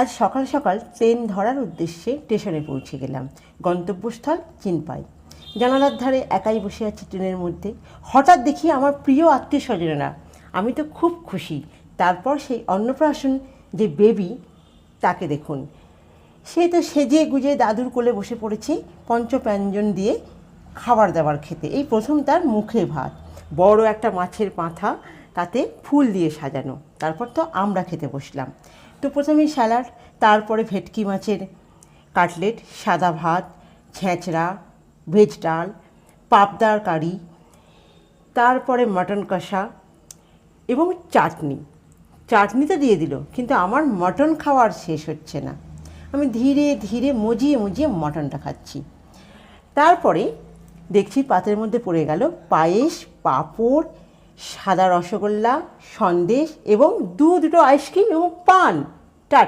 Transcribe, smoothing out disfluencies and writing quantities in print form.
আজ সকাল সকাল ট্রেন ধরার উদ্দেশ্যে স্টেশনে পৌঁছে গেলাম। গন্তব্যস্থল চিনপাই। জানালার ধারে একাই বসে আছি ট্রেনের মধ্যে। হঠাৎ দেখি আমার প্রিয় আত্মীয় স্বজনেরা। আমি তো খুব খুশি। তারপর সেই অন্নপ্রাশন যে বেবি, তাকে দেখুন, সে তো সেজে গুজে দাদুর কোলে বসে পড়েছে পঞ্চব্যঞ্জন দিয়ে খাবার দাবার খেতে। এই প্রথম তার মুখে ভাত, বড় একটা মাছের পাঁঠা, তাতে ফুল দিয়ে সাজানো। তারপর তো আমরা খেতে বসলাম। তো প্রথমেই স্যালাড, তারপরে ভেটকি মাছের কাটলেট, সাদা ভাত, ছেঁচড়া, ভেজ ডাল, পাবদার কারি, তারপরে মটন কষা এবং চাটনিতে দিয়ে দিল। কিন্তু আমার মটন খাওয়ার শেষ হচ্ছে না। আমি ধীরে ধীরে মজিয়ে মজিয়ে মটনটা খাচ্ছি। তারপরে দেখছি পাতের মধ্যে পড়ে গেল পায়েস, পাঁপড়, সাদা রসগোল্লা, সন্দেশ এবং দুটো আইসক্রিম এবং পান। টাটা।